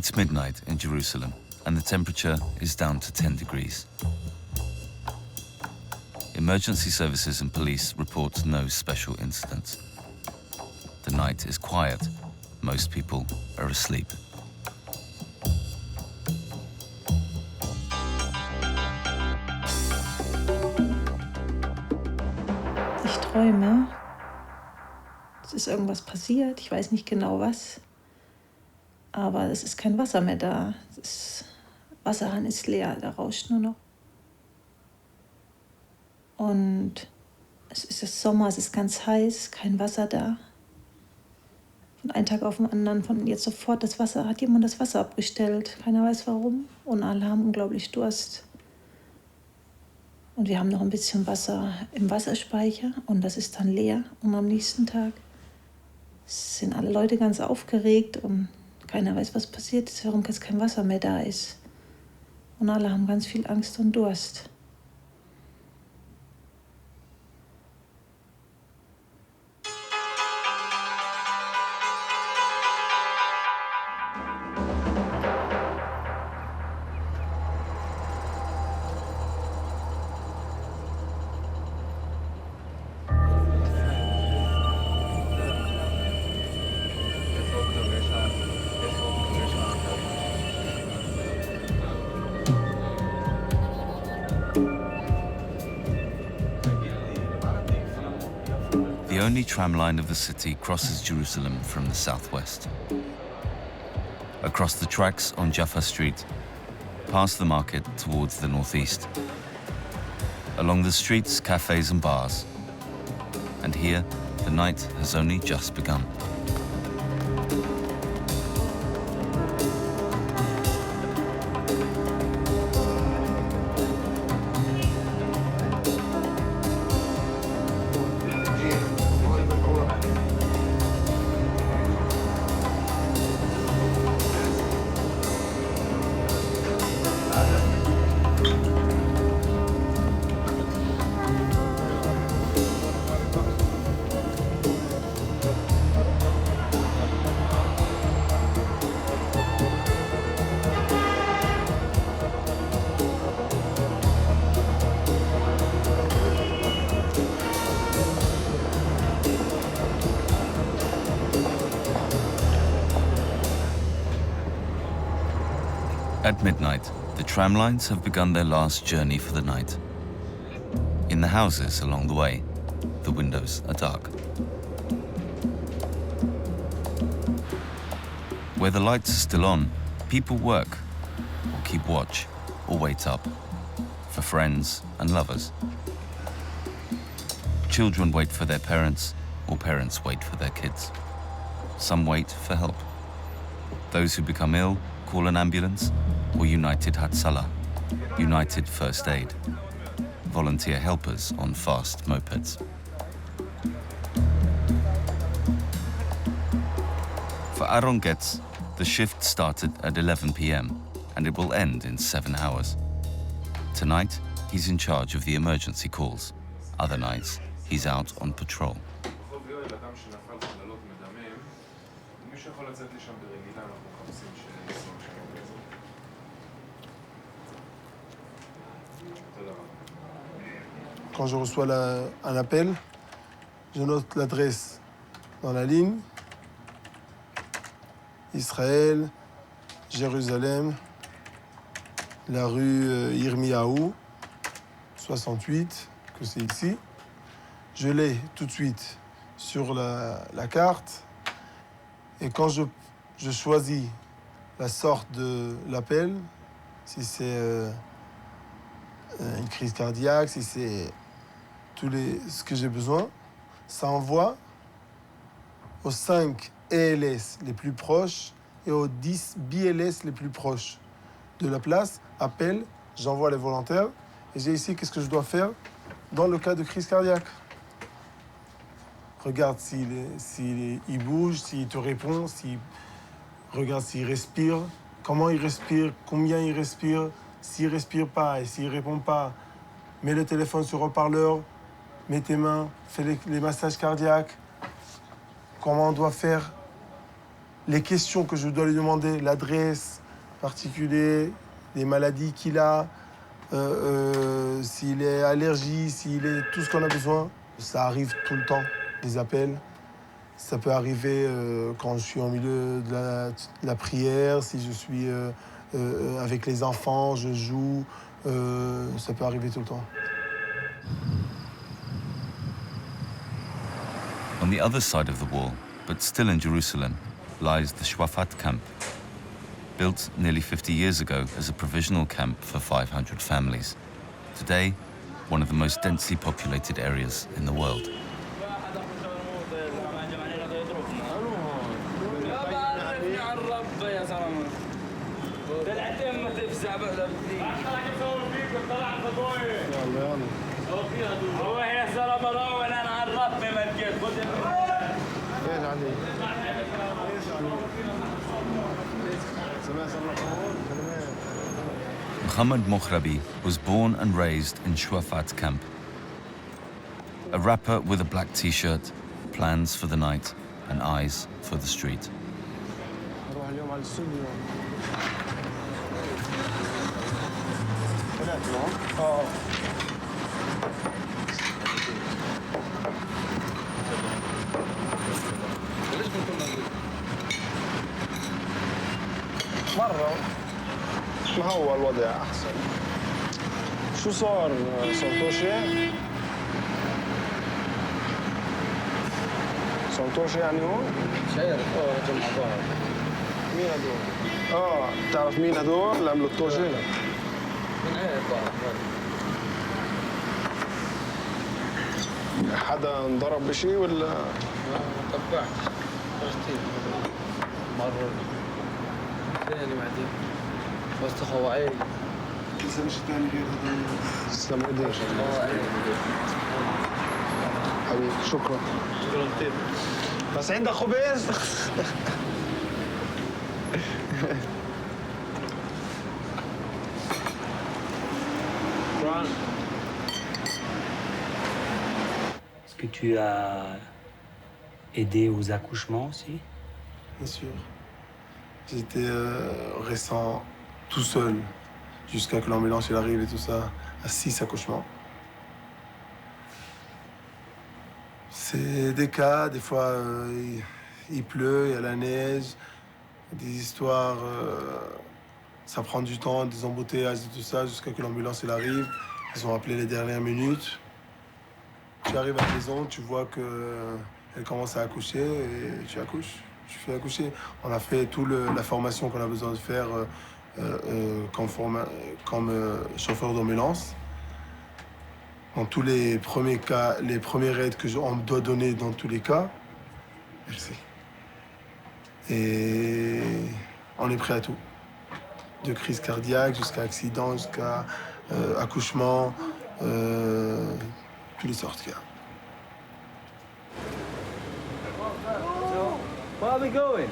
It's midnight in Jerusalem, and the temperature is down to 10 degrees. Emergency services and police report no special incidents. The night is quiet. Most people are asleep. Ich träume. Es ist irgendwas passiert, ich weiß nicht genau was. Aber es ist kein Wasser mehr da. Der Wasserhahn ist leer, da rauscht nur noch. Und es ist das Sommer, es ist ganz heiß, kein Wasser da. Von einem Tag auf den anderen, von jetzt sofort hat jemand das Wasser abgestellt. Keiner weiß warum. Und alle haben unglaublich Durst. Und wir haben noch ein bisschen Wasser im Wasserspeicher und das ist dann leer. Und am nächsten Tag sind alle Leute ganz aufgeregt und keiner weiß, was passiert ist, warum jetzt kein Wasser mehr da ist. Und alle haben ganz viel Angst und Durst. The only tram line of the city crosses Jerusalem from the southwest. Across the tracks on Jaffa Street, past the market towards the northeast. Along the streets, cafes and bars. And here, the night has only just begun. At midnight, the tram lines have begun their last journey for the night. In the houses along the way, the windows are dark. Where the lights are still on, people work, or keep watch, or wait up, for friends and lovers. Children wait for their parents, or parents wait for their kids. Some wait for help. Those who become ill call an ambulance, or United Hatzalah, United First Aid, volunteer helpers on fast mopeds. For Aaron Getz, the shift started at 11 p.m. and it will end in 7 hours. Tonight, he's in charge of the emergency calls. Other nights, he's out on patrol. Quand je reçois un appel, je note l'adresse dans la ligne. Israël, Jérusalem, la rue Yirmiyahu, 68, que c'est ici. Je l'ai tout de suite sur la carte. Et quand je choisis la sorte de l'appel, si c'est une crise cardiaque, si c'est ce que j'ai besoin, ça envoie aux 5 ELS les plus proches et aux 10 BLS les plus proches de la place. Appel, j'envoie les volontaires et j'ai ici qu'est-ce que je dois faire dans le cas de crise cardiaque. Regarde s'il bouge, s'il te répond, regarde s'il respire, comment il respire, combien il respire, s'il respire pas et s'il répond pas, mets le téléphone sur haut-parleur, mets tes mains, fais les massages cardiaques, comment on doit faire les questions que je dois lui demander, l'adresse particulière, les maladies qu'il a, s'il est allergique, s'il est tout ce qu'on a besoin. Ça arrive tout le temps, des appels. Ça peut arriver quand je suis au milieu de la prière, si je suis avec les enfants, je joue. Ça peut arriver tout le temps. On the other side of the wall, but still in Jerusalem, lies the Shuafat camp, built nearly 50 years ago as a provisional camp for 500 families. Today, one of the most densely populated areas in the world. Muhammad Mokhrabi was born and raised in Shuafat camp. A rapper with a black t-shirt, plans for the night, and eyes for the street. مرة ما هو الوضع أحسن. شو صار؟ صوتوشي؟ صوتوشي يعني هون؟ مش عارف رجل مع بعض. مين هدول؟ بتعرف مين هدول اللي عملوا الطوشة؟ من عارف بعض. حدا انضرب بشي ولا؟ ما تبعت. كثير مرة. ثاني بعدين وسط خواعي لسه مش ثاني غير هذا تسلم ايديك حبيبي شكرا كثير بس عندك خبز Est-ce que tu as aidé aux accouchements aussi? Bien sûr. J'étais récent tout seul jusqu'à que l'ambulance arrive et tout ça, à 6 accouchements. C'est des cas, des fois il pleut, il y a la neige, des histoires, ça prend du temps, des embouteillages et tout ça, jusqu'à que l'ambulance arrive. Ils ont appelé les dernières minutes. Tu arrives à la maison, tu vois qu'elle commence à accoucher et tu accouches. Tu fais accoucher. On a fait toute la formation qu'on a besoin de faire comme chauffeur d'ambulance. Dans tous les premiers cas, les premières aides qu'on doit donner dans tous les cas, merci. Et on est prêt à tout. De crise cardiaque jusqu'à accident, jusqu'à accouchement, toutes les sortes qu'il y a. Where are we going?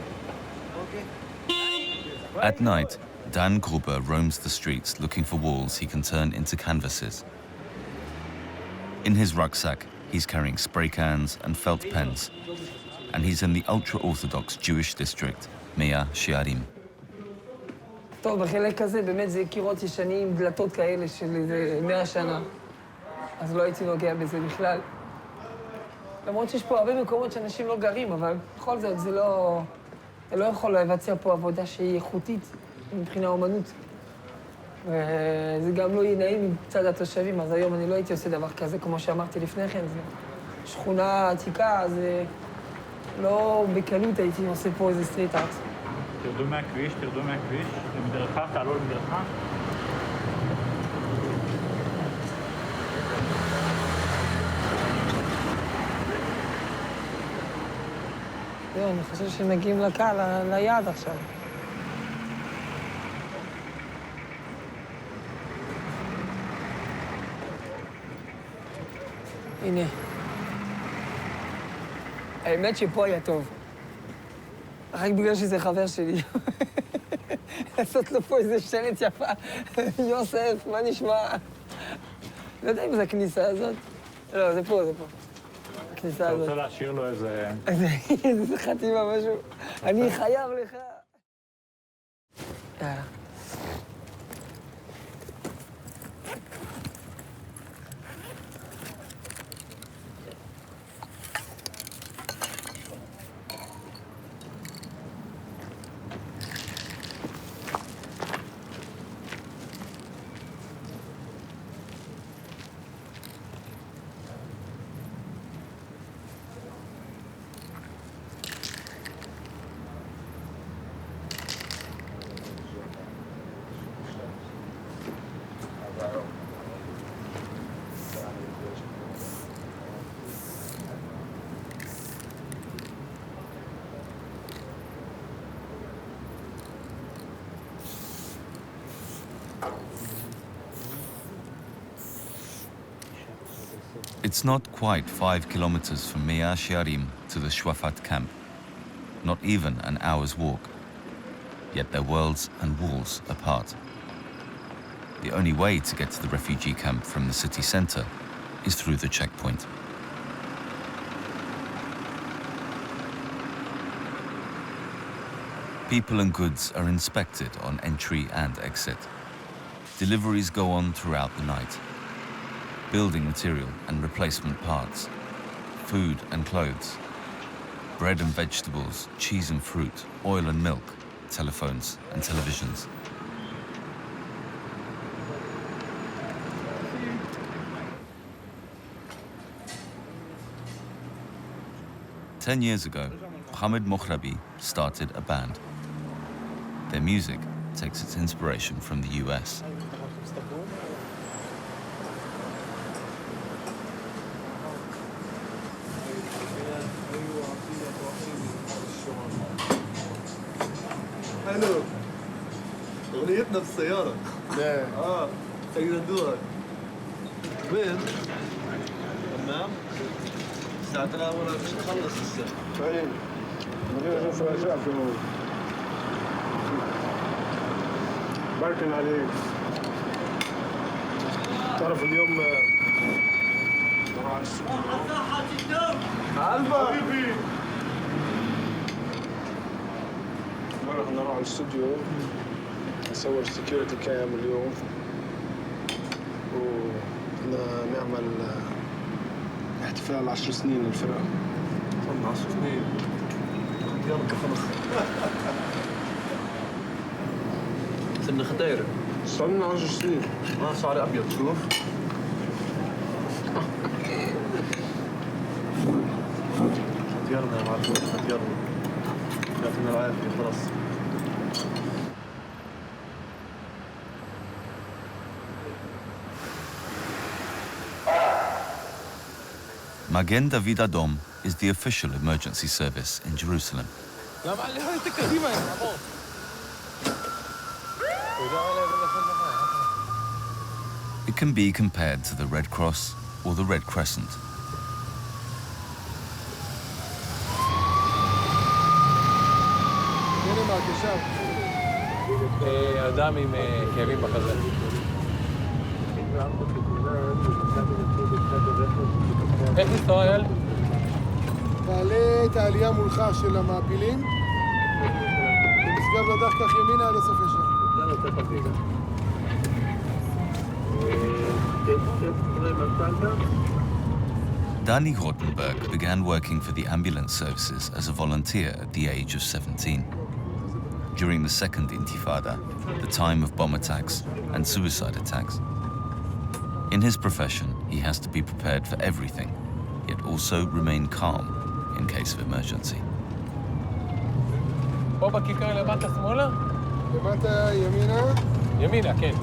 At night, Dan Gruber roams the streets looking for walls he can turn into canvases. In his rucksack, he's carrying spray cans and felt pens, and he's in the ultra-Orthodox Jewish district, Mea Shearim. טוב, בחלק הזה באמת זה קירות ישנים, דלתות כאלה של איזה 100 שנה. אז לא הייתי נוגע בזה בכלל. למרות שיש פה הרבה מקומות שאנשים לא גרים, אבל בכל זאת זה לא יכול לבצע פה עבודה שהיא איכותית מבחינה אומנות. וזה גם לא יהיה נעים מצד התושבים, אז היום אני לא הייתי עושה דבר כזה, כמו שאמרתי לפני כן. זה שכונה עתיקה, זה לא בקלות הייתי עושה פה איזה סטריט ארט. תרדו מהכביש, למדרכה, תעלו למדרכה. זהו, אני חושב שמגיעים לקהל, ליעד עכשיו. הנה. האמת שפה היה טוב. רק בגלל שזה חבר שלי. לעשות לו פה איזה שלט יפה. יוסף, מה נשמע? לא יודע אם זה הכניסה הזאת. לא, זה פה, זה פה. הכניסה הזאת. אתה רוצה להשאיר לו איזה... איזה חתימה, משהו. אני חייב לך. יאללה. It's not quite 5 kilometers from Mea Shearim to the Shuafat camp, not even an hour's walk, yet their worlds and walls apart. The only way to get to the refugee camp from the city center is through the checkpoint. People and goods are inspected on entry and exit. Deliveries go on throughout the night. Building material and replacement parts, food and clothes, bread and vegetables, cheese and fruit, oil and milk, telephones and televisions. Ten years ago, Muhammad Mokhrabi started a band. Their music takes its inspiration from the US. حلو اغنيتنا بالسيارة خلينا ندوها وين؟ تمام؟ ساعتنا ولا مش نخلص لسه طيب بدنا نشوف الأجواء في الموضوع بركن عليك تعرف اليوم راح على حبيبي مرة نروح على الاستوديو نصور سكيورتي كام اليوم ونعمل احتفال 10 سنين للفرقة. صرنا 10 سنين. يلا خلص. صرنا خطيرة. صرنا 10 سنين. شعري أبيض شوف. خطيرنا يا معلم خطيرنا. يعطينا العافية خلاص. Magen David Adom is the official emergency service in Jerusalem. It can be compared to the Red Cross or the Red Crescent. אדם עם כאבים בחזה. איך ישראל? תעלה את העלייה מולך של המעפילים ומשגב לדרך כך ימינה עד הסוף ישר. Danny Gruber began working for the ambulance services as a volunteer at the age of 17. During the second Intifada, the time of bomb attacks and suicide attacks. In his profession, he has to be prepared for everything, yet also remain calm in case of emergency. פה בכיכר למטה שמאלה? למטה ימינה? ימינה, כן.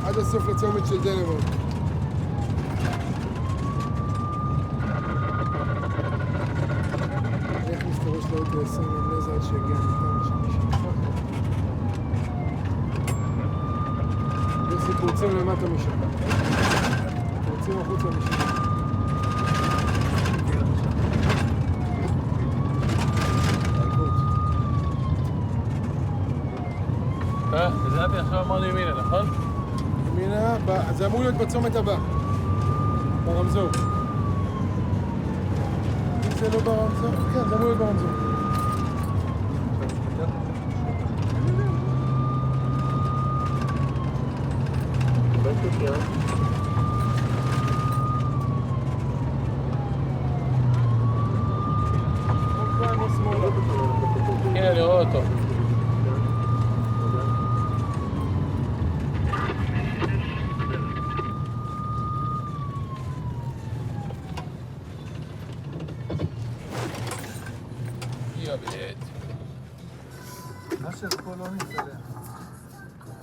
עד הסוף לצומת של דנמרק. איך מסתבר שלא הייתי 20 נמלז עד שהגיע ניתן שמישהו. יש לי פורצים למטה משם. פורצים החוצה משם. זה אבי עכשיו אמרנו ימינה, נכון? ימינה, זה אמור להיות בצומת הבא. ברמזור. אם זה לא ברמזור, כן, זה אמור להיות ברמזור. אותי, אה? הנה, אני רואה אותו.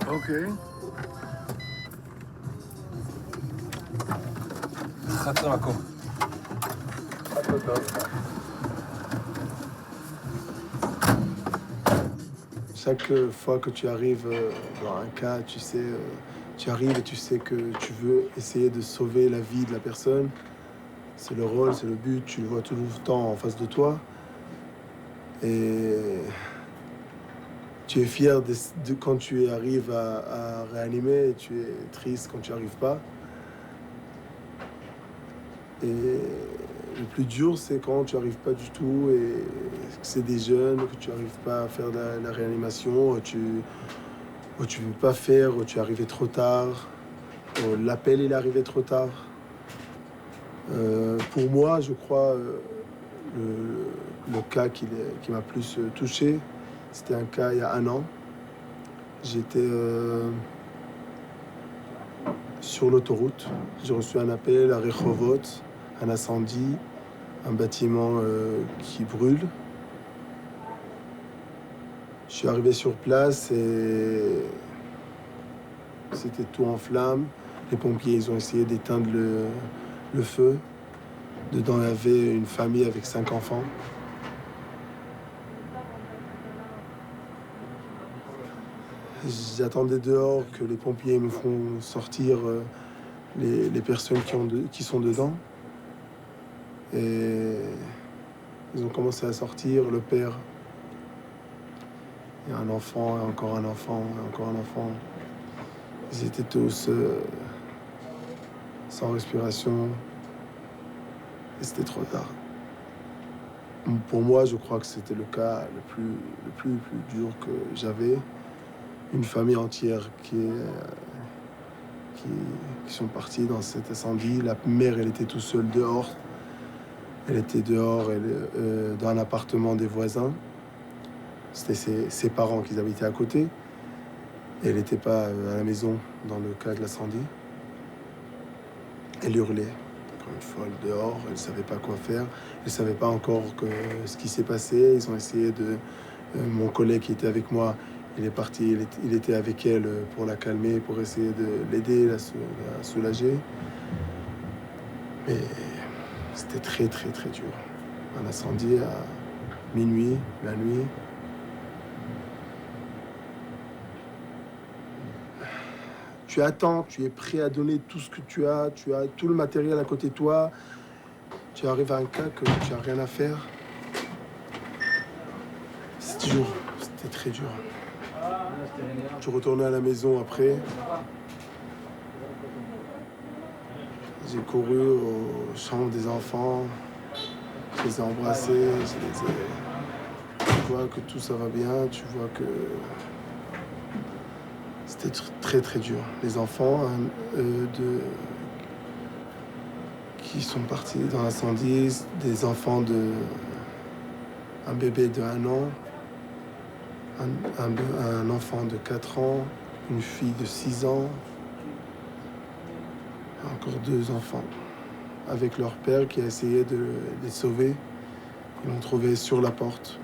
אוקיי. חצר מקום. Chaque fois que tu arrives dans un cas, tu sais, tu arrives et tu sais que tu veux essayer de sauver la vie de la personne. C'est le rôle, c'est le but, tu le vois tout le temps en face de toi. Et tu es fier de quand tu arrives à réanimer, et tu es triste quand tu n'y arrives pas. Et le plus dur, c'est quand tu n'arrives pas du tout et que c'est des jeunes, que tu n'arrives pas à faire la réanimation, ou tu ne veux pas faire, ou tu es arrivé trop tard, ou l'appel il est arrivé trop tard. Pour moi, je crois, le cas qui m'a plus touché, c'était un cas il y a 1 an. J'étais sur l'autoroute. J'ai reçu un appel à Rehovot, un incendie, un bâtiment qui brûle. Je suis arrivé sur place et c'était tout en flammes. Les pompiers, ils ont essayé d'éteindre le feu. Dedans, il y avait une famille avec 5 enfants. J'attendais dehors que les pompiers me font sortir les personnes qui sont dedans. Et ils ont commencé à sortir, le père. Il y a un enfant, et encore un enfant, et encore un enfant. Ils étaient tous sans respiration. Et c'était trop tard. Pour moi, je crois que c'était le cas le plus dur que j'avais. Une famille entière qui sont partis dans cet incendie. La mère, elle était toute seule dehors. Elle était dehors dans un appartement des voisins. C'était ses parents qui habitaient à côté. Et elle n'était pas à la maison dans le cas de l'incendie. Elle hurlait comme une folle dehors. Elle ne savait pas quoi faire. Elle ne savait pas encore ce qui s'est passé. Ils ont essayé de... mon collègue qui était avec moi, il est parti, il était avec elle pour la calmer, pour essayer de l'aider, la soulager. Mais c'était très, très, très dur. Un incendie à minuit, la nuit. Tu attends, tu es prêt à donner tout ce que tu as tout le matériel à côté de toi. Tu arrives à un cas que tu n'as rien à faire. C'est dur, c'était très dur. Je retournais à la maison après. J'ai couru aux chambres des enfants. Je les ai embrassés. Tu vois que tout ça va bien. Tu vois que c'était très très dur. Les enfants qui sont partis dans l'incendie, des enfants un bébé de 1 an. Un enfant de 4 ans, une fille de 6 ans, encore 2 enfants, avec leur père qui a essayé de les sauver. Ils l'ont trouvé sur la porte.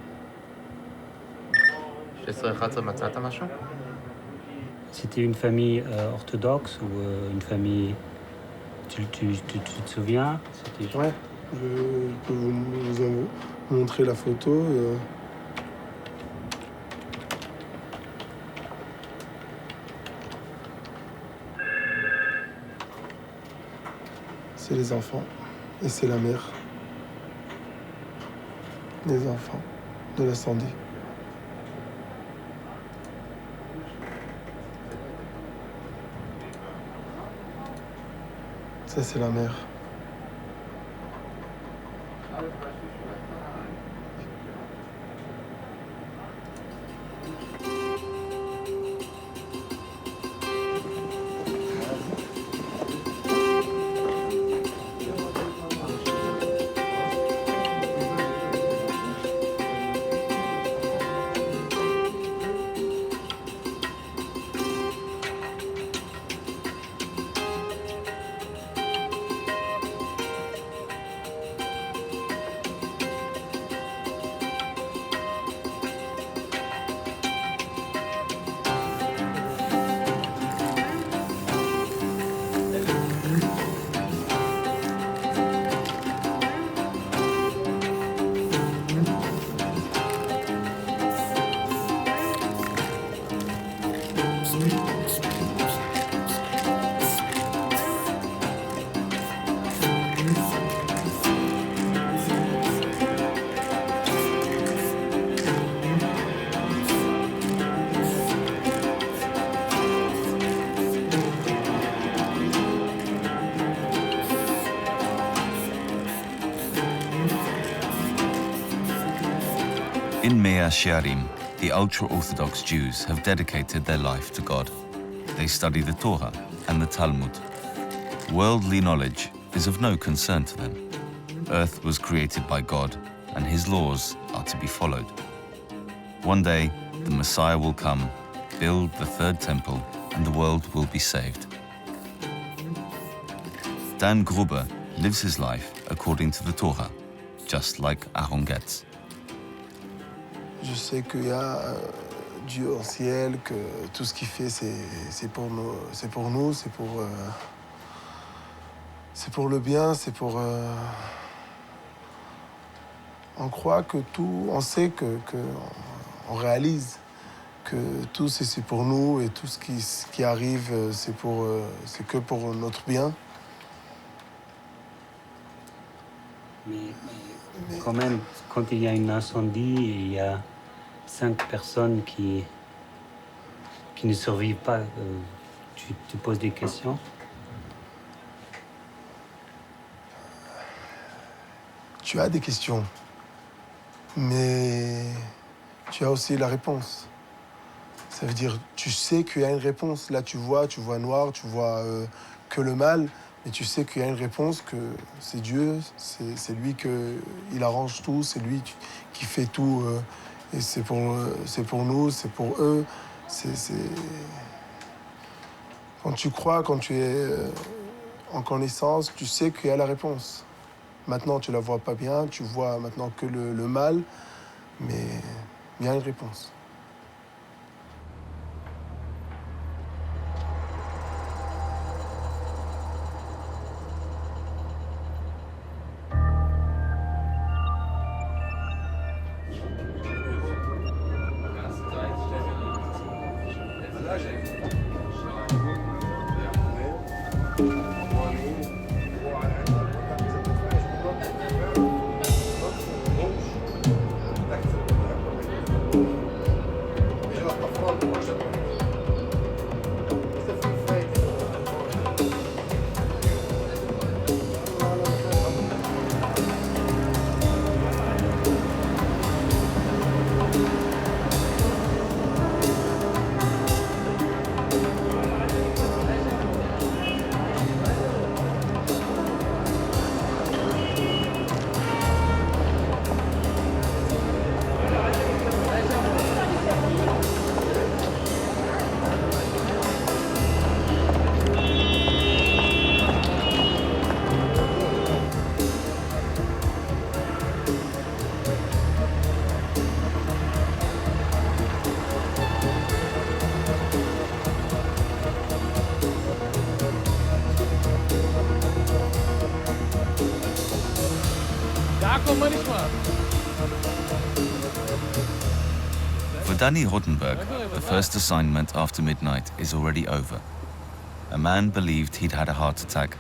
C'était une famille orthodoxe ou une famille... Tu te souviens? Ouais, je peux vous montrer la photo. C'est les enfants et c'est la mère. Les enfants de l'incendie. Ça, c'est la mère. Mea Shearim, the ultra-Orthodox Jews have dedicated their life to God. They study the Torah and the Talmud. Worldly knowledge is of no concern to them. Earth was created by God, and his laws are to be followed. One day, the Messiah will come, build the third temple, and the world will be saved. Dan Gruber lives his life according to the Torah, just like Aaron Getz. Je sais qu'il y a Dieu au ciel, que tout ce qu'il fait, c'est pour nous, c'est pour le bien, c'est pour... On croit que tout, on sait on réalise que tout c'est pour nous et tout ce qui arrive, c'est que pour notre bien. Mais quand même, quand il y a un incendie et il y a 5 personnes qui ne survivent pas, tu te poses des questions? Tu as des questions, mais tu as aussi la réponse. Ça veut dire, tu sais qu'il y a une réponse. Là, tu vois noir, tu vois que le mal, mais tu sais qu'il y a une réponse, que c'est Dieu, c'est lui il arrange tout, c'est lui qui fait tout. Et c'est pour nous, c'est pour eux. Quand tu crois, quand tu es en connaissance, tu sais qu'il y a la réponse. Maintenant, tu la vois pas bien, tu vois maintenant que le mal, mais il y a une réponse. For Danny Rottenberg, the first assignment after midnight is already over. A man believed he'd had a heart attack,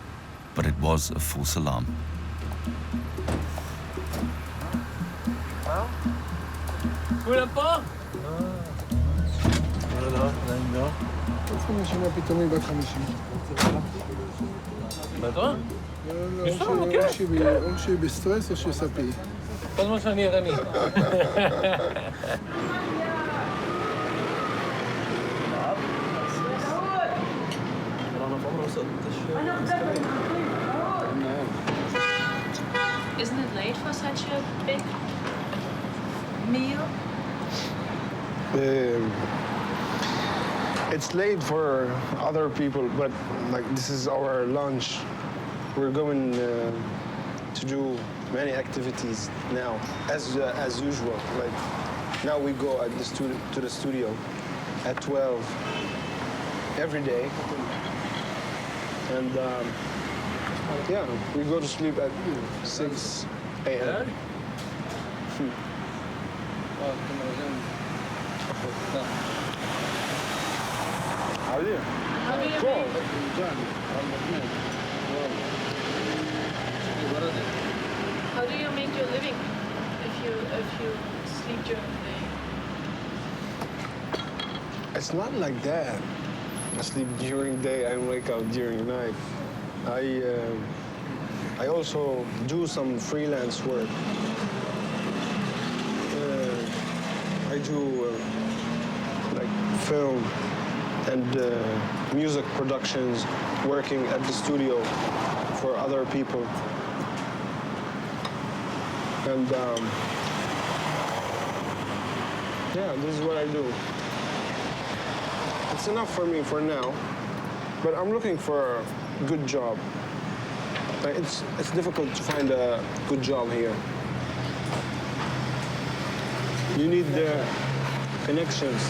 but it was a false alarm. או שבסטרס או שספי. כל זמן שאני ערני. Isn't it late for such a big meal? It's late for other people, but like this is our lunch. We're going to do many activities now, as usual. Like now we go to the studio at 12 every day, and yeah, we go to sleep at 6 a.m. How do you? How do you make your living if you sleep during the day? It's not like that. I sleep during day and wake up during night. I also do some freelance work. I do like film and music productions, working at the studio for other people. And yeah, this is what I do. It's enough for me for now, but I'm looking for a good job. It's difficult to find a good job here. You need connections.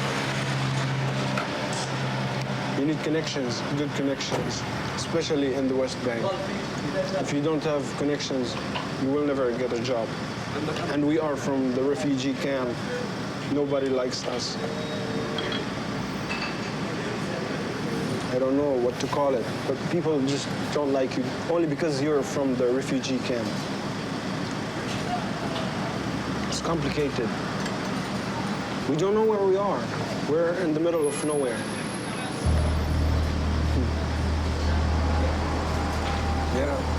You need connections, good connections, especially in the West Bank. If you don't have connections, you will never get a job. And we are from the refugee camp. Nobody likes us. I don't know what to call it, but people just don't like you only because you're from the refugee camp. It's complicated. We don't know where we are. We're in the middle of nowhere. Yeah.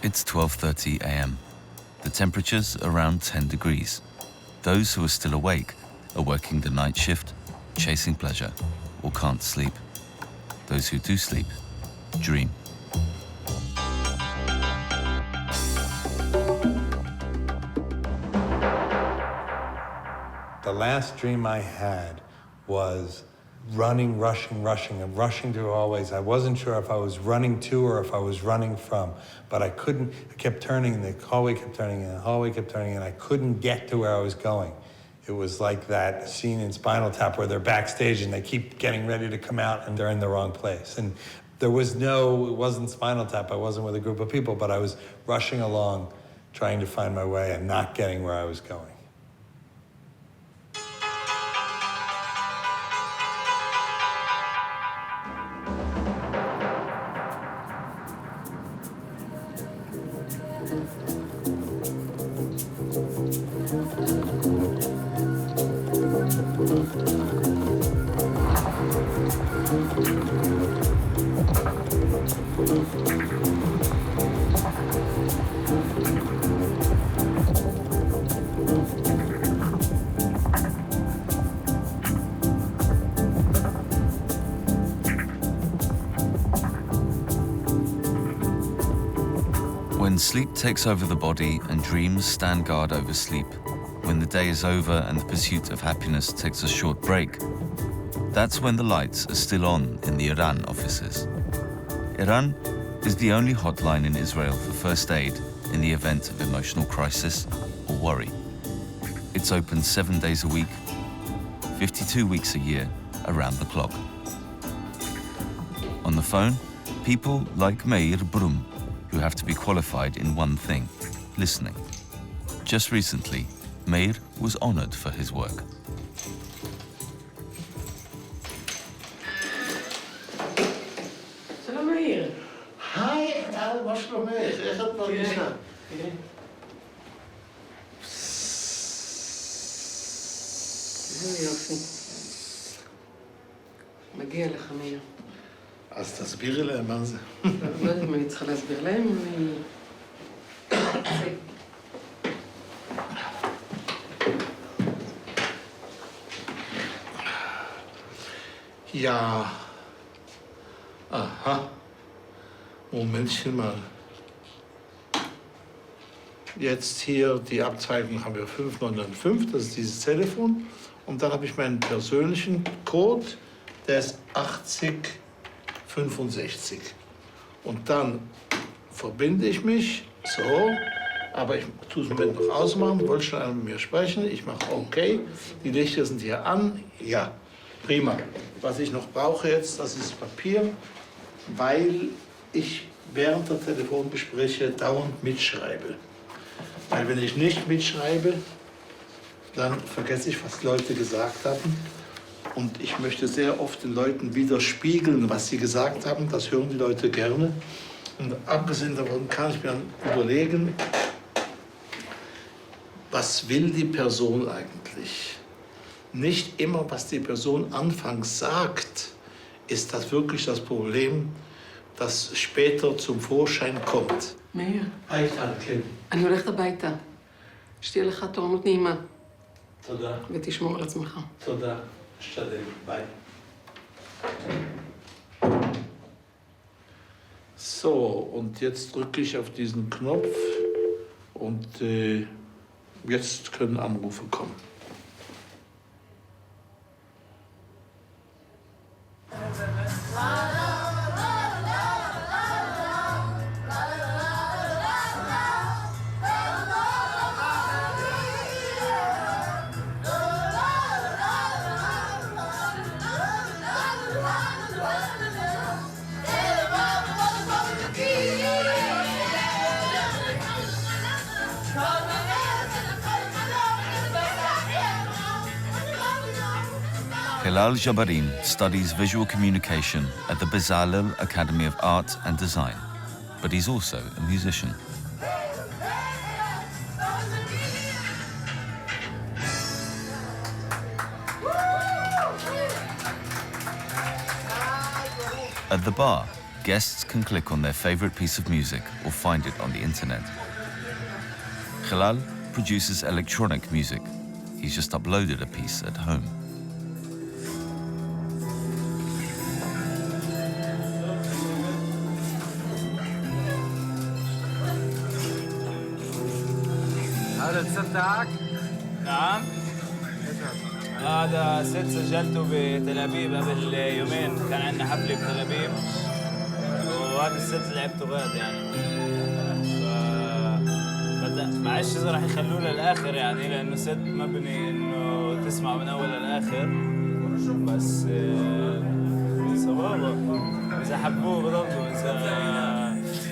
It's 12:30 a.m. The temperature's around 10 degrees. Those who are still awake are working the night shift, chasing pleasure, or can't sleep. Those who do sleep dream. The last dream I had was running, rushing through hallways. I wasn't sure if I was running to or if I was running from, but I couldn't, I kept turning, the hallway kept turning, and the hallway kept turning, and I couldn't get to where I was going. It was like that scene in Spinal Tap where they're backstage and they keep getting ready to come out and they're in the wrong place. And there was it wasn't Spinal Tap, I wasn't with a group of people, but I was rushing along, trying to find my way and not getting where I was going. When sleep takes over the body and dreams stand guard over sleep, when the day is over and the pursuit of happiness takes a short break, that's when the lights are still on in the Iran offices. Iran is the only hotline in Israel for first aid in the event of emotional crisis or worry. It's open 7 days a week, 52 weeks a year, around the clock. On the phone, people like Meir Brum, who have to be qualified in one thing, listening. Just recently, Meir was honored for his work. שלום מאיר. היי, מה שלומך? איך את מרגישה? איזה יופי. מגיע לך, מאיר. אז תסבירי להם מה זה. לא יודעת אם אני צריכה להסביר להם, אני... Ja. Aha. Momentchen mal. Jetzt hier die Abzweigung haben wir 5995, das ist dieses Telefon. Und dann habe ich meinen persönlichen Code, der ist 8065. Und dann verbinde ich mich, so, aber ich tue es mir noch ausmachen, wollte schon mit mir sprechen, ich mache okay, die Lichter sind hier an, ja, prima. Was ich noch brauche jetzt, das ist Papier, weil ich während der Telefongespräche dauernd mitschreibe. Weil wenn ich nicht mitschreibe, dann vergesse ich, was die Leute gesagt haben. Und ich möchte sehr oft den Leuten widerspiegeln, was sie gesagt haben. Das hören die Leute gerne. Und abgesehen davon kann ich mir dann überlegen, was will die Person eigentlich? Nicht immer, was die Person anfangs sagt, ist das wirklich das Problem, das später zum Vorschein kommt. מאיר, היי, כן. אני הולכת הביתה. שתהיה לך תורנות נעימה. תודה. ותשמור על עצמך. תודה. אשתדל. ביי. So, und jetzt drücke ich auf diesen Knopf und jetzt können Anrufe kommen. Hilal Jabarin studies visual communication at the Bezalel Academy of Art and Design, but he's also a musician. At the bar, guests can click on their favorite piece of music or find it on the internet. Hilal produces electronic music. He's just uploaded a piece at home. هذا الست تاعك؟ نعم. هذا ست سجلته بتل أبيب قبل يومين، كان عندنا حفلة بتل أبيب وهذا الست لعبته غاد يعني. معلش إذا راح يخلوه للآخر يعني لأنه ست مبني إنه تسمع من أول للآخر، بس صبابة إذا حبوه بضبطوا، إذا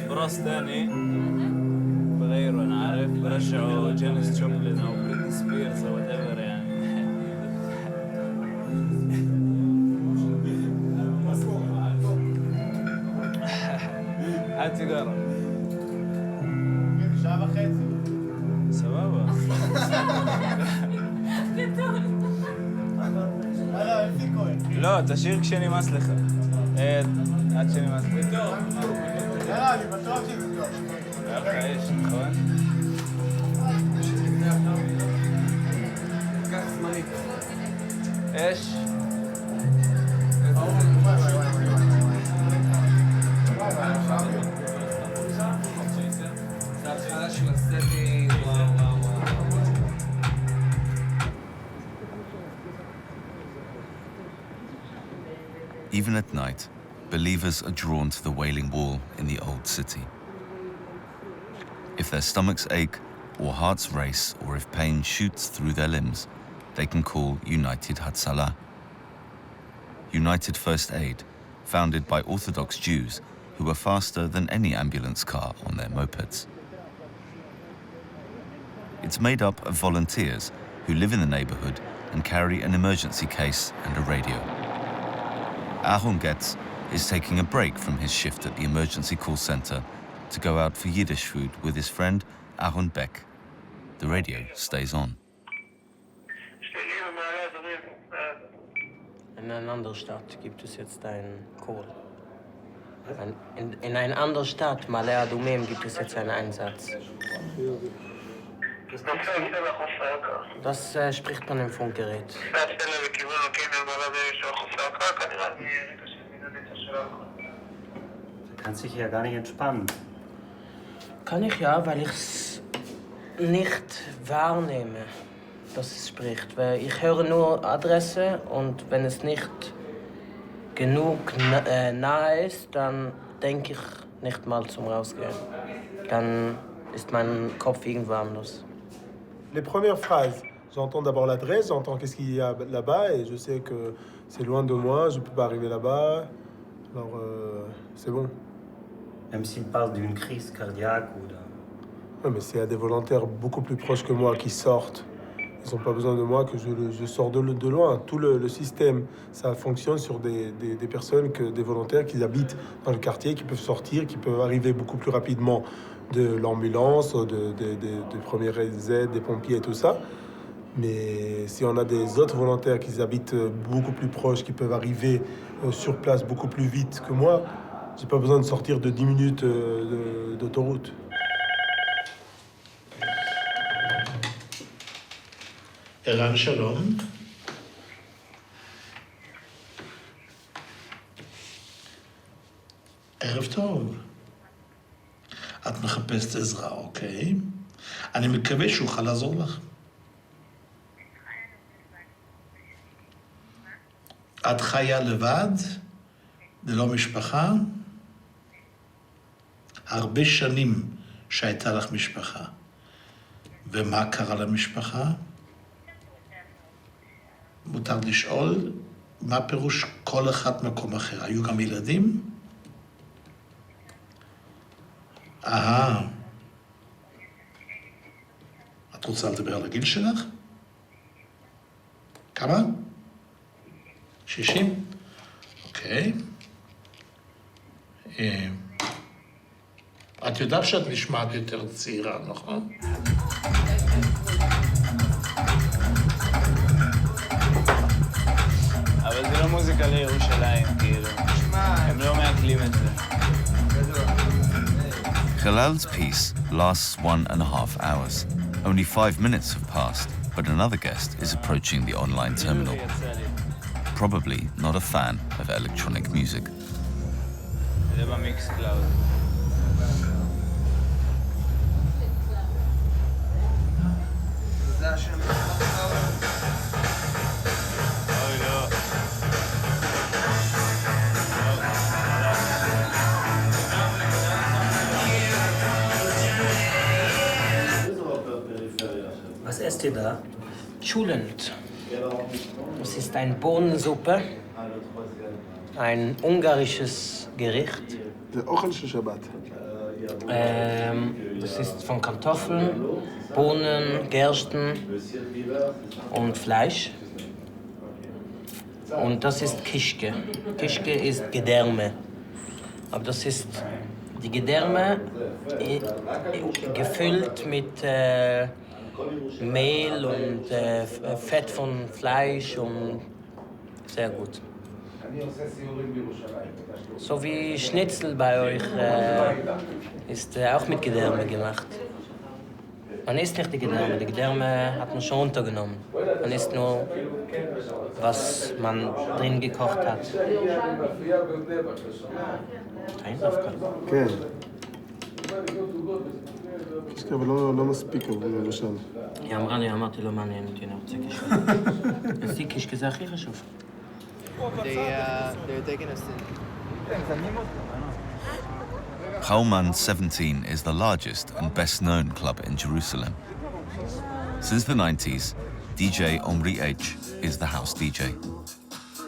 براس تاني بغيره أنا عارف، برجعوا جينيس جوبلين أو بريتني سبيرز أو whatever يعني. هات سيجارة. שעה וחצי. סבבה. לא, תשאיר כשנמאס לך. עד שנמאס לך. יאללה, אני בטוח שזה טוב. ככה יש, נכון? קח זמנית. אש. זה התחלה של הסטי, וואו וואו וואו. Even at night, believers are drawn to the Wailing Wall in the Old City. If their stomachs ache, or hearts race, or if pain shoots through their limbs, they can call United Hatzalah. United First Aid, founded by Orthodox Jews who are faster than any ambulance car on their mopeds. It's made up of volunteers who live in the neighborhood and carry an emergency case and a radio. Aaron Getz is taking a break from his shift at the emergency call center to go out for Yiddish food with his friend Aaron Beck. The radio stays on. In einer anderen Stadt gibt es jetzt einen Call. In einer anderen Stadt, Mea Shearim, gibt es jetzt einen Einsatz. Das spricht man im Funkgerät. Du kannst dich ja gar nicht entspannen. Kann ich ja, weil ich es nicht wahrnehme, dass es spricht. Weil ich höre nur Adresse und wenn es nicht genug nahe ist, dann denke ich nicht mal zum Rausgehen. Dann ist mein Kopf irgendwo anders. Les premières phrases, j'entends d'abord l'adresse, j'entends qu'est-ce qu'il y a là-bas et je sais que c'est loin de moi, je ne peux pas arriver là-bas. Alors, c'est bon. Même s'il parle d'une crise cardiaque ou d'un... Oui, mais c'est à des volontaires beaucoup plus proches que moi qui sortent. Ils n'ont pas besoin de moi que je sors de loin. Tout le système, ça fonctionne sur des personnes, des volontaires qui habitent dans le quartier, qui peuvent sortir, qui peuvent arriver beaucoup plus rapidement de l'ambulance, des premières aides, des pompiers et tout ça. Mais si on a des autres volontaires qui habitent beaucoup plus proches, qui peuvent arriver sur place beaucoup plus vite que moi, j'ai pas besoin de sortir de 10 minutes d'autoroute. ערן שלום. ערב טוב. את מחפשת עזרה, אוקיי? אני מקווה שאוכל לעזור לך. את חיה לבד? ללא משפחה? הרבה שנים שהייתה לך משפחה. ומה קרה למשפחה? מותר לשאול, מה פירוש כל אחד מקום אחר? היו גם ילדים? את רוצה לדבר על הגיל שלך? כמה? 60? אוקיי. את יודעת שאת נשמעת יותר צעירה, נכון? אבל זה לא מוזיקה לירושלים, כאילו. הם לא מעכלים את זה. Khalal's piece lasts 1.5 hours. Only 5 minutes have passed, but another guest is approaching the online terminal. Probably not a fan of electronic music. זה במיקס קלאוד. זה השם. אוי לא. Was esst ihr da? Schulend. Das ist eine Bohnensuppe, ein ungarisches Gericht. Das ist von Kartoffeln, Bohnen, Gersten und Fleisch. Und das ist Kishke. Kishke ist Gedärme. Aber das ist die Gedärme gefüllt mit Mehl und Fett von Fleisch und sehr gut. So wie Schnitzel bei euch ist auch mit Gedärme gemacht. Man isst nicht die Gedärme hat man schon runtergenommen. Man isst nur, was man drin gekocht hat. כן. קישקה, אבל לא מספיק למשל. היא אמרה לי, אמרתי לו, מעניין אותי, אני רוצה קישקה. אצלי קישקה זה הכי חשוב. They're taking us in. Chalman 17 is the largest and best-known club in Jerusalem. Since the 90s, DJ Omri H is the house DJ.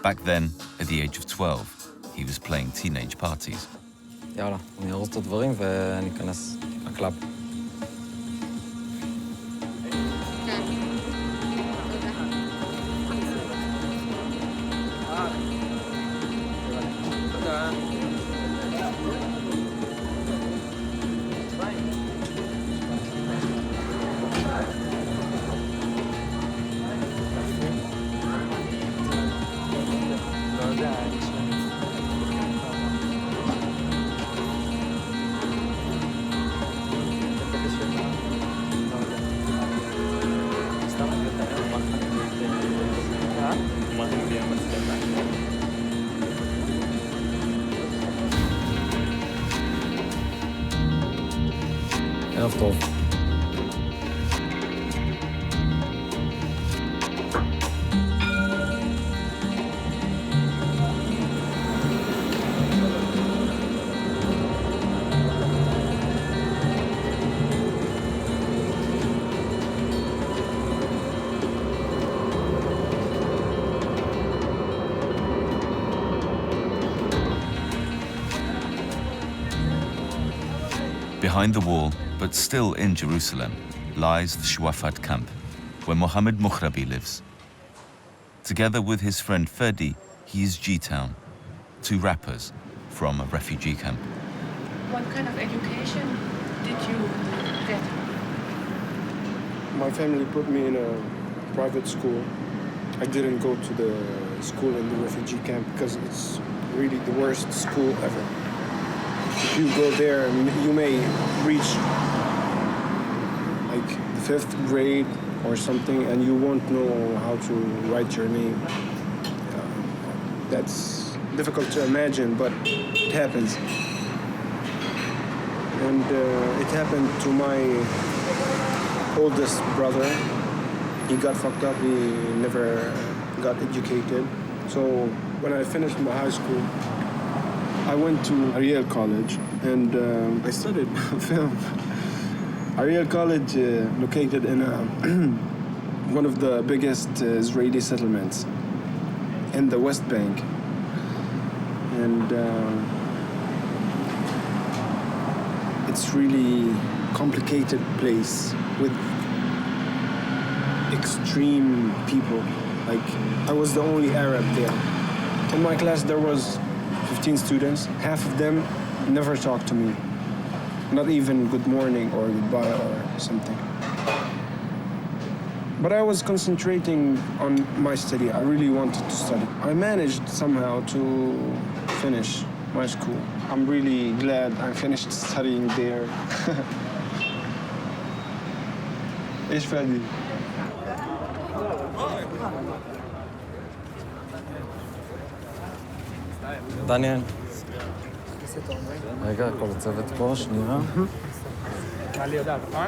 Back then, at the age of 12, he was playing teenage parties. יאללה, אני ארוז את הדברים ואני אכנס לקלאב. ערב טוב. Behind the wall, but still in Jerusalem, lies the Shuafat camp, where Muhammad Mokhrabi lives. Together with his friend Ferdi, he is G-Town, two rappers from a refugee camp. What kind of education did you get? My family put me in a private school. I didn't go to the school in the refugee camp because it's really the worst school ever. If you go there, you may reach like the 5th grade or something and you won't know how to write your name. That's difficult to imagine, but it happens. And it happened to my oldest brother. He got fucked up, he never got educated. So when I finished my high school, I went to Ariel College and I studied film. Ariel College located in one of the biggest Israeli settlements in the West Bank. And it's really complicated place with extreme people. Like, I was the only Arab there. In my class there was 15 students. Half of them never talked to me. Not even good morning or goodbye or something. But I was concentrating on my study. I really wanted to study. I managed somehow to finish my school. I'm really glad I finished studying there. ايش فادي؟ דניאל. רגע, כל הצוות פה, שנייה.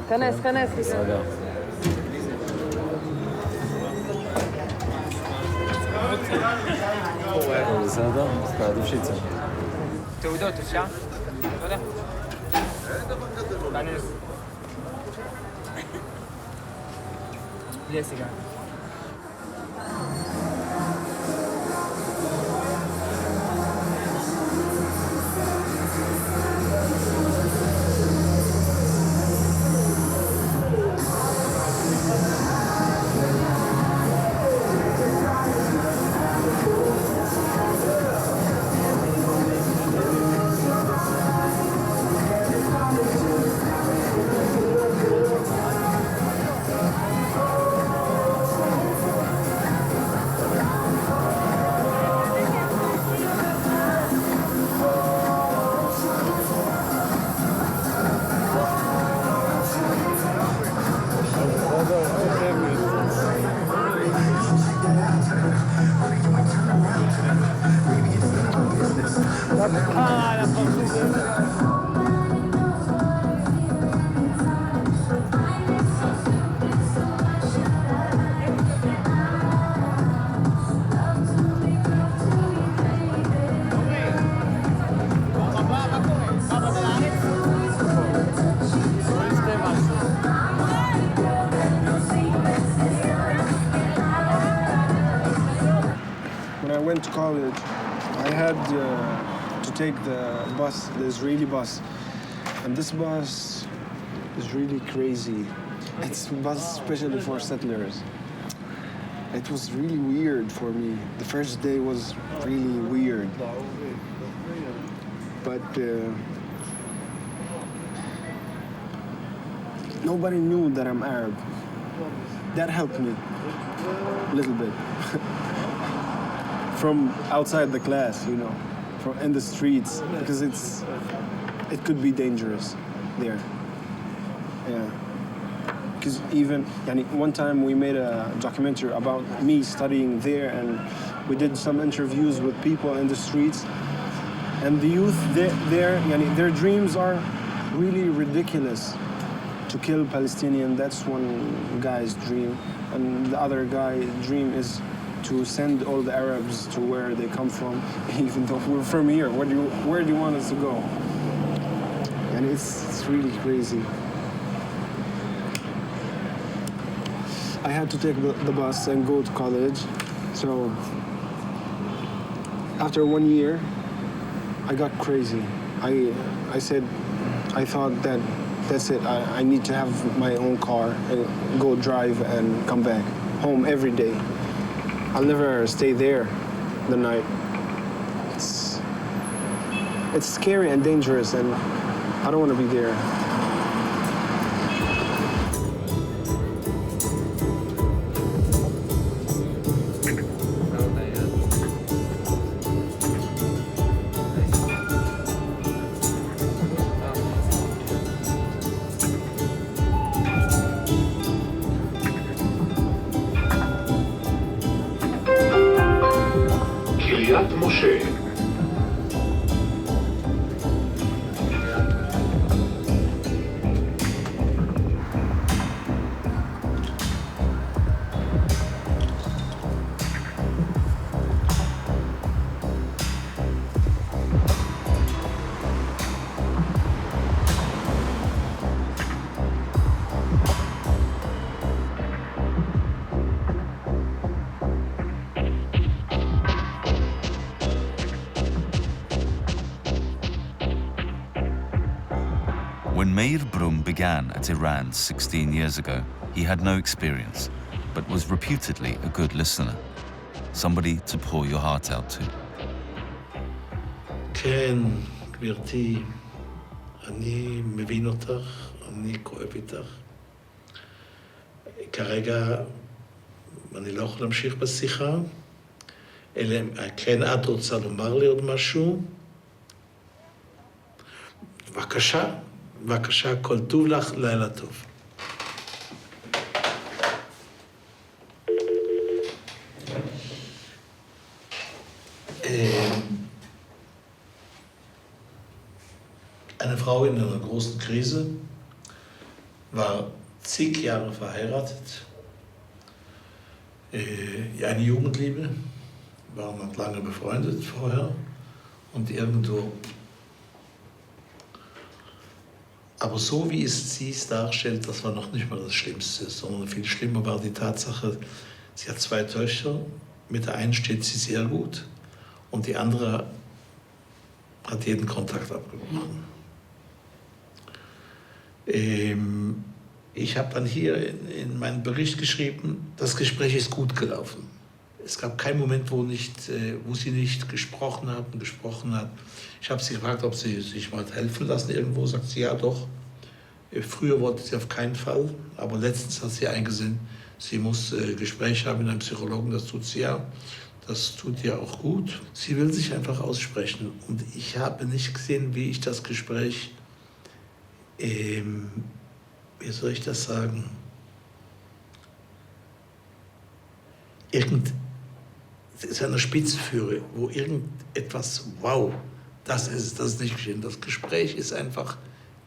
כנס, כנס. בסדר. בסדר? תעדיף שיצא. תעודות, אפשר? תודה. כנס. בלי הסיגר. college, I had to take the bus, the Israeli bus. And this bus is really crazy. It's a bus especially for settlers. It was really weird for me. The first day was really weird. But nobody knew that I'm Arab. That helped me a little bit. From outside the class, you know, from in the streets, because it could be dangerous there. Yeah. Because even one time we made a documentary about me studying there, and we did some interviews with people in the streets. And the youth there, their dreams are really ridiculous. To kill Palestinian, that's one guy's dream. And the other guy's dream is to send all the Arabs to where they come from, even though we're from here. Where do you want us to go? And it's really crazy. I had to take the bus and go to college. So after 1 year, I got crazy. I said, I thought that that's it. I need to have my own car and go drive and come back home every day. I'll never stay there the night. It's scary and dangerous, and I don't want to be there. When Meir Brum began at Iran 16 years ago, he had no experience, but was reputedly a good listener, somebody to pour your heart out to. כן, גברתי, אני מבין אותך, אני כואב איתך. כרגע אני לא יכול להמשיך בשיחה, אלא כן את רוצה לומר לי עוד משהו? בבקשה, בבקשה, כל טוב לך, לילה טוב. Eine Frau in einer großen Krise, war zig Jahre verheiratet, eine Jugendliebe, waren noch lange befreundet vorher und irgendwo. Aber so wie es sie es darstellt, das war noch nicht mal das Schlimmste, sondern viel schlimmer war die Tatsache, sie hat zwei Töchter, mit der einen steht sie sehr gut und die andere hat jeden Kontakt abgebrochen. Ich habe dann hier in meinen Bericht geschrieben, das Gespräch ist gut gelaufen. Es gab keinen Moment, wo sie nicht gesprochen hat. Ich habe sie gefragt, ob sie sich mal helfen lassen irgendwo. Sagt sie, ja doch. Früher wollte sie auf keinen Fall, aber letztens hat sie eingesehen, sie muss Gespräch haben mit einem Psychologen, das tut sie ja. Das tut ihr auch gut. Sie will sich einfach aussprechen. Und ich habe nicht gesehen, wie ich das Gespräch, wie soll ich das sagen, seiner Spitze führe, wo irgendetwas, wow, das ist nicht geschehen. Das Gespräch ist einfach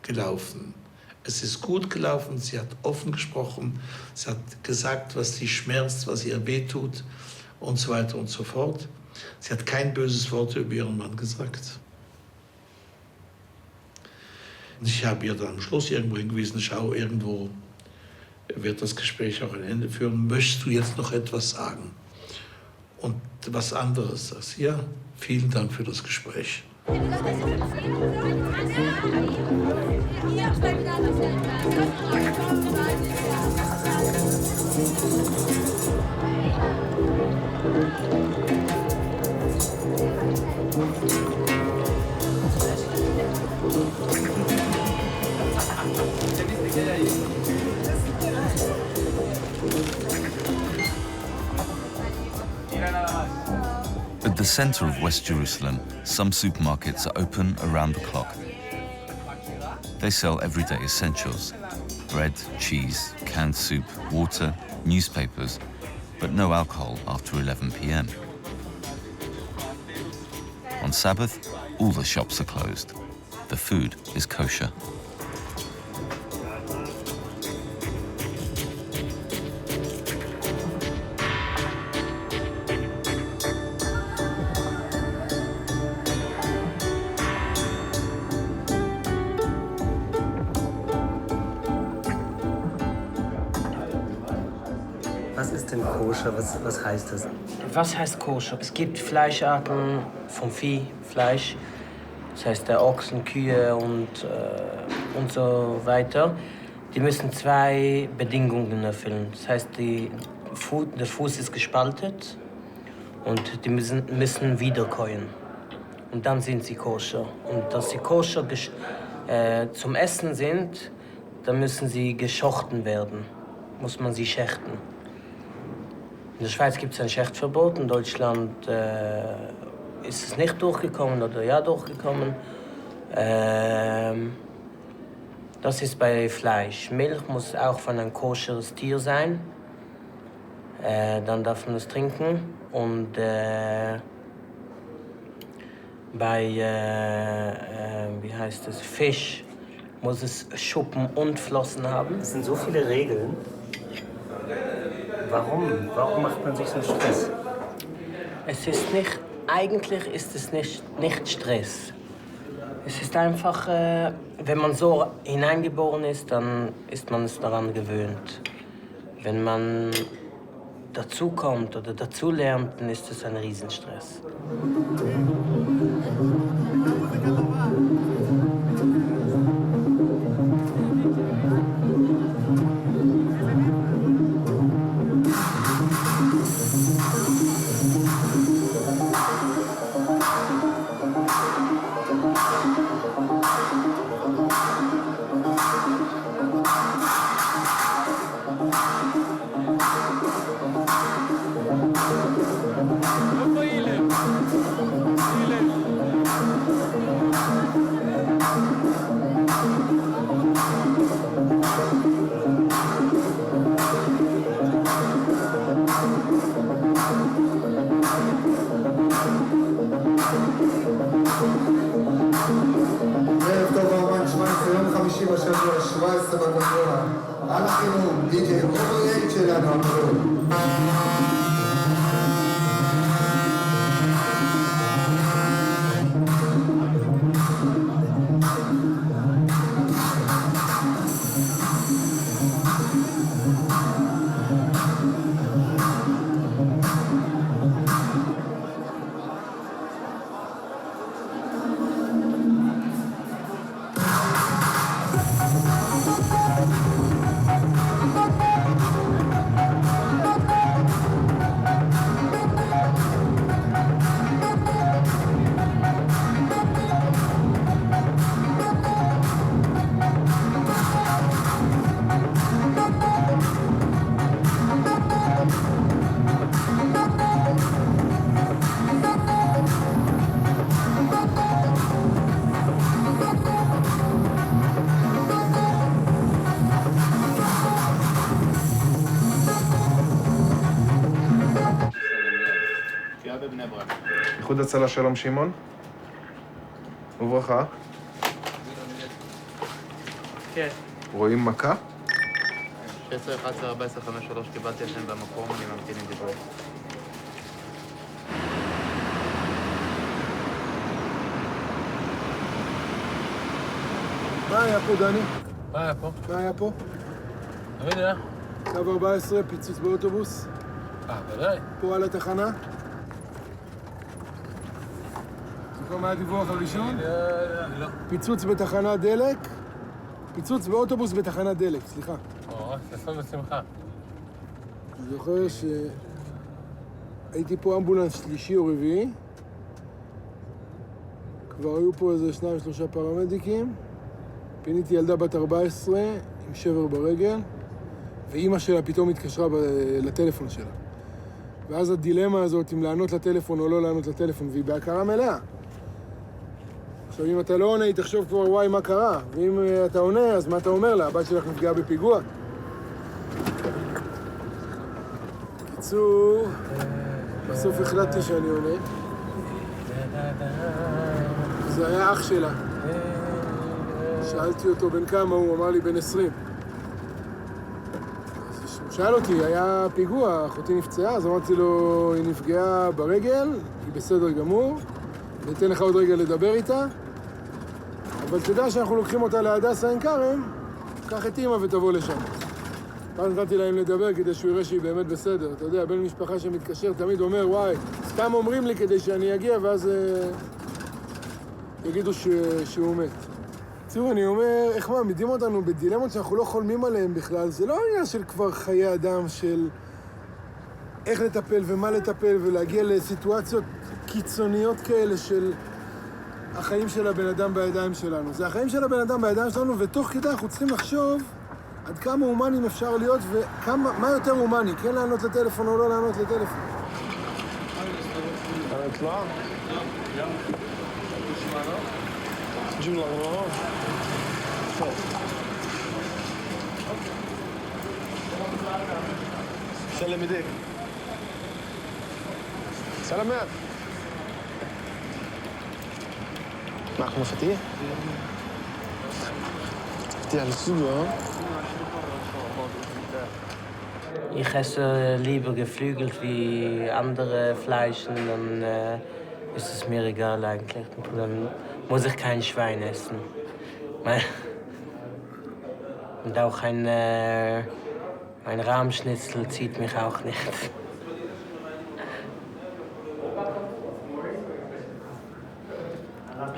gelaufen. Es ist gut gelaufen, sie hat offen gesprochen, sie hat gesagt, was sie schmerzt, was ihr wehtut und so weiter und so fort. Sie hat kein böses Wort über ihren Mann gesagt. Ich habe ihr dann am Schluss irgendwo hingewiesen, schau, irgendwo wird das Gespräch auch ein Ende führen. Möchtest du jetzt noch etwas sagen? Und was anderes. Das hier. Vielen Dank für das Gespräch. At the center of West Jerusalem, some supermarkets are open around the clock. They sell everyday essentials: bread, cheese, canned soup, water, newspapers, but no alcohol after 11 p.m. On Sabbath, all the shops are closed. The food is kosher. Was ist denn koscher? Was heißt das? Was heißt koscher? Es gibt Fleischarten vom Viehfleisch, das heißt der Ochsen, Kühe und so weiter. Die müssen 2 Bedingungen erfüllen. Das heißt, der Fuß ist gespaltet und die müssen wiederkäuen. Und dann sind sie koscher. Und dass sie koscher zum Essen sind, dann müssen sie geschochten werden. Muss man sie schächten. In der Schweiz gibt es ein Schächtverbot, in Deutschland ist es nicht durchgekommen oder ja durchgekommen. Das ist bei Fleisch. Milch muss auch von einem koscheres Tier sein. Dann darf man es trinken. Und bei wie heißt es, Fisch muss es Schuppen und Flossen haben. Es sind so viele Regeln. Warum macht man sich so Stress? Eigentlich ist es nicht Stress. Es ist einfach, wenn man so hineingeboren ist, dann ist man es daran gewöhnt. Wenn man dazukommt oder dazu lernt, dann ist es ein Riesenstress. איחוד הצלה שלום שמעון. וברכה. כן. רואים מכה? 16, 11, 14, 5, 3, קיבלתי לכם במקום, אני ממתין עם דיבור. מה היה פה, דני? מה היה פה? מה היה פה? לא יודע. קו 14, פיצוץ באוטובוס. ודאי. פה על התחנה? כבר מה הדיווח הראשון? לא. פיצוץ בתחנת דלק. פיצוץ באוטובוס בתחנת דלק, סליחה. תעשו בשמחה. אני זוכר שהייתי פה אמבולנס שלישי או רביעי. כבר היו פה איזה 2-3 פרמדיקים. פיניתי ילדה בת 14 עם שבר ברגל, ואימא שלה פתאום התקשרה לטלפון שלה. ואז הדילמה הזאת, אם לענות לטלפון או לא לענות לטלפון, והיא בהכרה מלאה. עכשיו, אם אתה לא עונה, היא תחשוב כבר, וואי, מה קרה? ואם אתה עונה, אז מה אתה אומר לה? הבת שלך נפגעה בפיגוע. בקיצור, בסוף החלטתי שאני עונה. זה היה אח שלה. שאלתי אותו בן כמה הוא, אמר לי בן 20. אז הוא שאל אותי, היה פיגוע, אחותי נפצעה, אז אמרתי לו, היא נפגעה ברגל, היא בסדר גמור, אני אתן לך עוד רגע לדבר איתה, אבל תדע שאנחנו לוקחים אותה להדסה עין כרם, קח את אמא ותבוא לשם. פעם נתתי להם לדבר כדי שהוא יראה שהיא באמת בסדר. אתה יודע, בן משפחה שמתקשר תמיד אומר, וואי, סתם אומרים לי כדי שאני אגיע, ואז יגידו שהוא מת. תראו, אני אומר, איך מעמידים אותנו בדילמות שאנחנו לא חולמים עליהן בכלל. זה לא עניין של כבר חיי אדם, של איך לטפל ומה לטפל, ולהגיע לסיטואציות קיצוניות כאלה של החיים של הבן אדם בידיים שלנו. זה החיים של הבן אדם בידיים שלנו, ותוך כדי אנחנו צריכים לחשוב עד כמה הומנים אפשר להיות, ומה יותר הומני, כן לענות לטלפון או לא לענות לטלפון. جملة غلط. سلم ايديك. سلامات. معك مفاتيح؟ مفاتيح للسوق ها؟ Ich esse lieber geflügelt wie andere Fleischen, dann ist es mir egal eigentlich. Dann muss ich kein Schwein essen. Und auch ein Rahmschnitzel zieht mich auch nicht.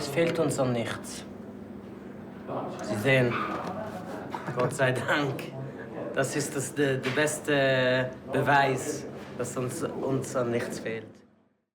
Es fehlt uns an nichts. Sie sehen, Gott sei Dank, das ist der beste Beweis, dass uns an nichts fehlt.